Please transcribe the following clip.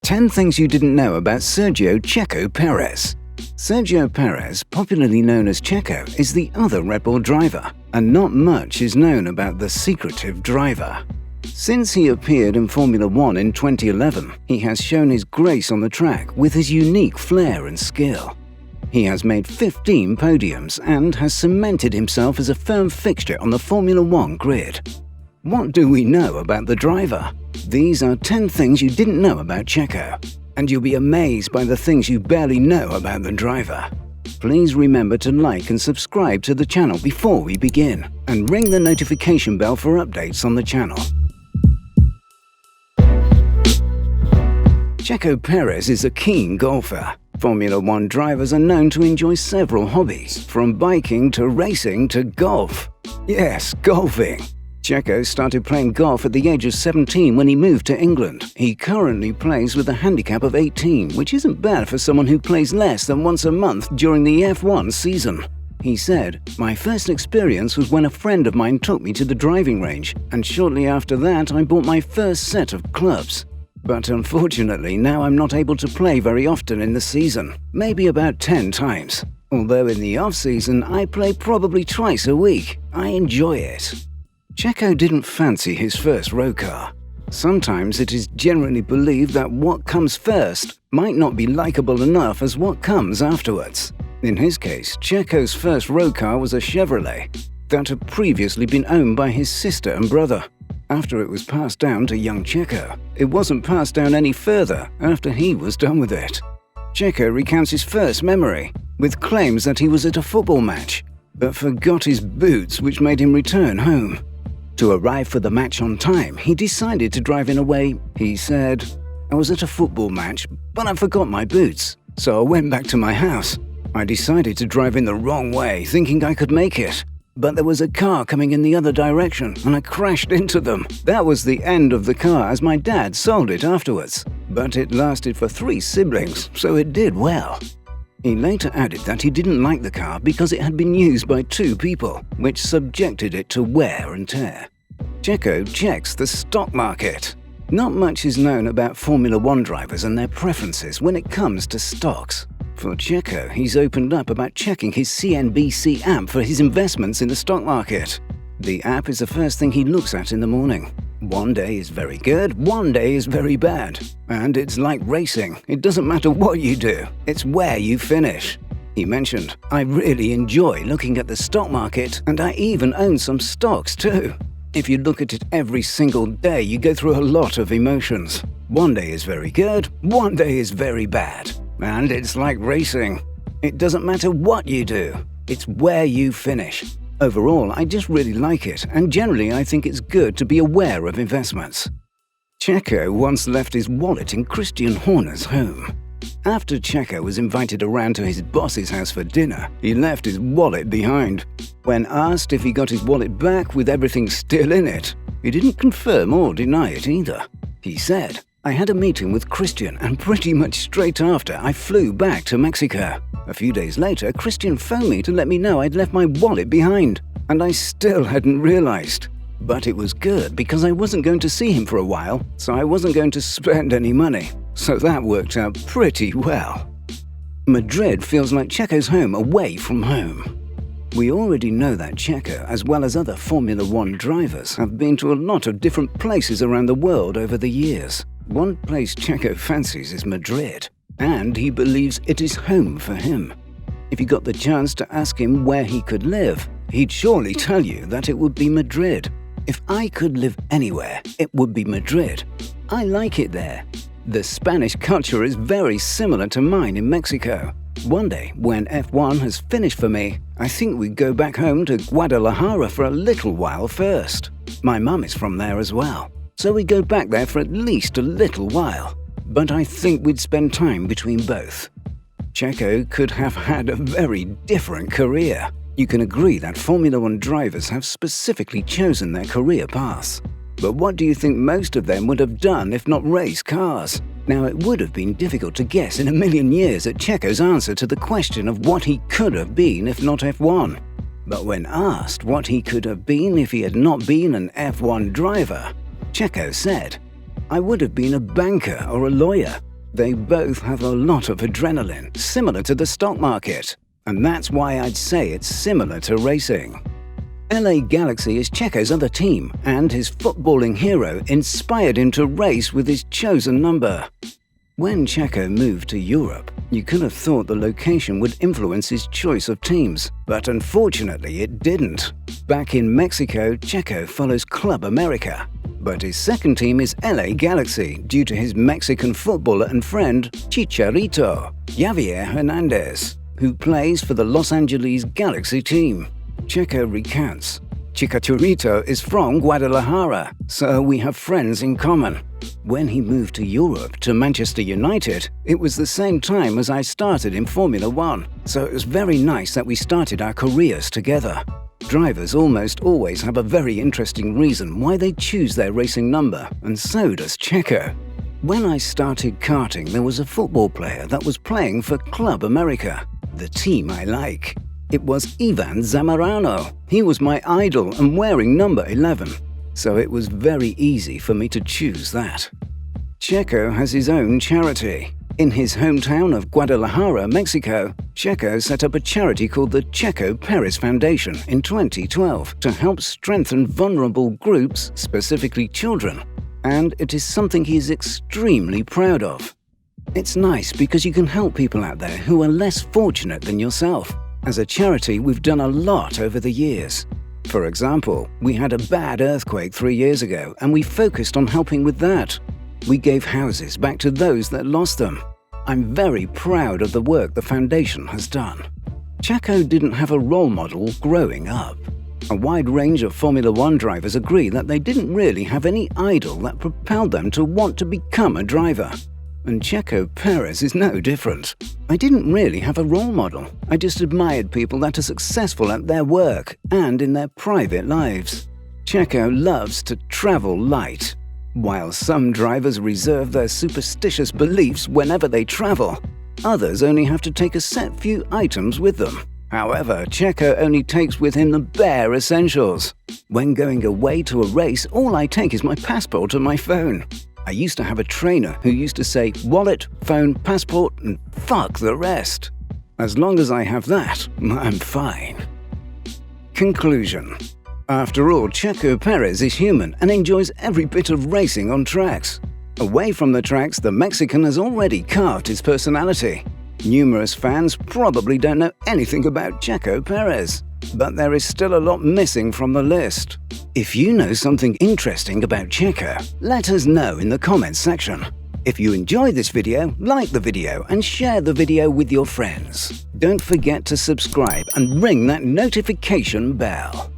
10 things you didn't know about Sergio Checo Perez. Sergio Perez, popularly known as Checo, is the other Red Bull driver, and not much is known about the secretive driver. Since he appeared in Formula 1 in 2011, he has shown his grace on the track with his unique flair and skill. He has made 15 podiums and has cemented himself as a firm fixture on the Formula 1 grid. What do we know about the driver? These are 10 things you didn't know about Checo, and you'll be amazed by the things you barely know about the driver. Please remember to like and subscribe to the channel before we begin, and ring the notification bell for updates on the channel. Checo Perez is a keen golfer. Formula 1 drivers are known to enjoy several hobbies, from biking to racing to golf. Yes, golfing. Checo started playing golf at the age of 17 when he moved to England. He currently plays with a handicap of 18, which isn't bad for someone who plays less than once a month during the F1 season. He said, "My first experience was when a friend of mine took me to the driving range, and shortly after that I bought my first set of clubs. But unfortunately now I'm not able to play very often in the season, maybe about 10 times. Although in the off-season I play probably twice a week. I enjoy it." Checo didn't fancy his first road car. Sometimes it is generally believed that what comes first might not be likable enough as what comes afterwards. In his case, Checo's first road car was a Chevrolet that had previously been owned by his sister and brother. After it was passed down to young Checo, it wasn't passed down any further after he was done with it. Checo recounts his first memory, with claims that he was at a football match, but forgot his boots, which made him return home. To arrive for the match on time, he decided to drive in a way. He said, "I was at a football match, but I forgot my boots, so I went back to my house. I decided to drive in the wrong way, thinking I could make it. But there was a car coming in the other direction, and I crashed into them. That was the end of the car, as my dad sold it afterwards. But it lasted for 3 siblings, so it did well." He later added that he didn't like the car because it had been used by 2 people, which subjected it to wear and tear. Checo checks the stock market. Not much is known about Formula 1 drivers and their preferences when it comes to stocks. For Checo, he's opened up about checking his CNBC app for his investments in the stock market. The app is the first thing he looks at in the morning. One day is very good, one day is very bad. And it's like racing. It doesn't matter what you do, it's where you finish. He mentioned, "I really enjoy looking at the stock market, and I even own some stocks too. If you look at it every single day, you go through a lot of emotions. One day is very good, one day is very bad. And it's like racing. It doesn't matter what you do, it's where you finish." Overall, I just really like it, and generally I think it's good to be aware of investments. Checo once left his wallet in Christian Horner's home. After Checo was invited around to his boss's house for dinner, he left his wallet behind. When asked if he got his wallet back with everything still in it, he didn't confirm or deny it either. He said, "I had a meeting with Christian, and pretty much straight after I flew back to Mexico. A few days later, Christian phoned me to let me know I'd left my wallet behind, and I still hadn't realized. But it was good because I wasn't going to see him for a while, so I wasn't going to spend any money. So that worked out pretty well." Madrid feels like Checo's home away from home. We already know that Checo, as well as other Formula 1 drivers, have been to a lot of different places around the world over the years. One place Checo fancies is Madrid, and he believes it is home for him. If you got the chance to ask him where he could live, he'd surely tell you that it would be Madrid. "If I could live anywhere, it would be Madrid. I like it there. The Spanish culture is very similar to mine in Mexico. One day, when F1 has finished for me, I think we'd go back home to Guadalajara for a little while first. My mum is from there as well, so we go back there for at least a little while. But I think we'd spend time between both." Checo could have had a very different career. You can agree that Formula 1 drivers have specifically chosen their career paths. But what do you think most of them would have done if not race cars? Now, it would have been difficult to guess in a million years at Checo's answer to the question of what he could have been if not F1. But when asked what he could have been if he had not been an F1 driver, Checo said, "I would have been a banker or a lawyer. They both have a lot of adrenaline, similar to the stock market. And that's why I'd say it's similar to racing. LA Galaxy is Checo's other team, and his footballing hero inspired him to race with his chosen number. When Checo moved to Europe, you could have thought the location would influence his choice of teams, but unfortunately it didn't. Back in Mexico, Checo follows Club America, but his second team is LA Galaxy due to his Mexican footballer and friend Chicharito, Javier Hernandez, who plays for the Los Angeles Galaxy team. Checo recounts, "Chicharito is from Guadalajara, so we have friends in common. When he moved to Europe, to Manchester United, it was the same time as I started in Formula One, so it was very nice that we started our careers together." Drivers almost always have a very interesting reason why they choose their racing number, and so does Checo. When I started karting, there was a football player that was playing for Club America, the team I like. It was Ivan Zamorano. He was my idol and wearing number 11, so it was very easy for me to choose that. Checo has his own charity. In his hometown of Guadalajara, Mexico, Checo set up a charity called the Checo Perez Foundation in 2012 to help strengthen vulnerable groups, specifically children, and it is something he is extremely proud of. It's nice because you can help people out there who are less fortunate than yourself. As a charity, we've done a lot over the years. For example, we had a bad earthquake 3 years ago, and we focused on helping with that. We gave houses back to those that lost them. I'm very proud of the work the foundation has done. Checo didn't have a role model growing up. A wide range of Formula One drivers agree that they didn't really have any idol that propelled them to want to become a driver. And Checo Perez is no different. I didn't really have a role model. I just admired people that are successful at their work and in their private lives. Checo loves to travel light. While some drivers reserve their superstitious beliefs whenever they travel, others only have to take a set few items with them. However, Checo only takes with him the bare essentials. When going away to a race, all I take is my passport and my phone. I used to have a trainer who used to say wallet, phone, passport, and fuck the rest. As long as I have that, I'm fine. Conclusion. After all, Checo Perez is human and enjoys every bit of racing on tracks. Away from the tracks, the Mexican has already carved his personality. Numerous fans probably don't know anything about Checo Perez, but there is still a lot missing from the list. If you know something interesting about Checo, let us know in the comments section. If you enjoyed this video, like the video and share the video with your friends. Don't forget to subscribe and ring that notification bell.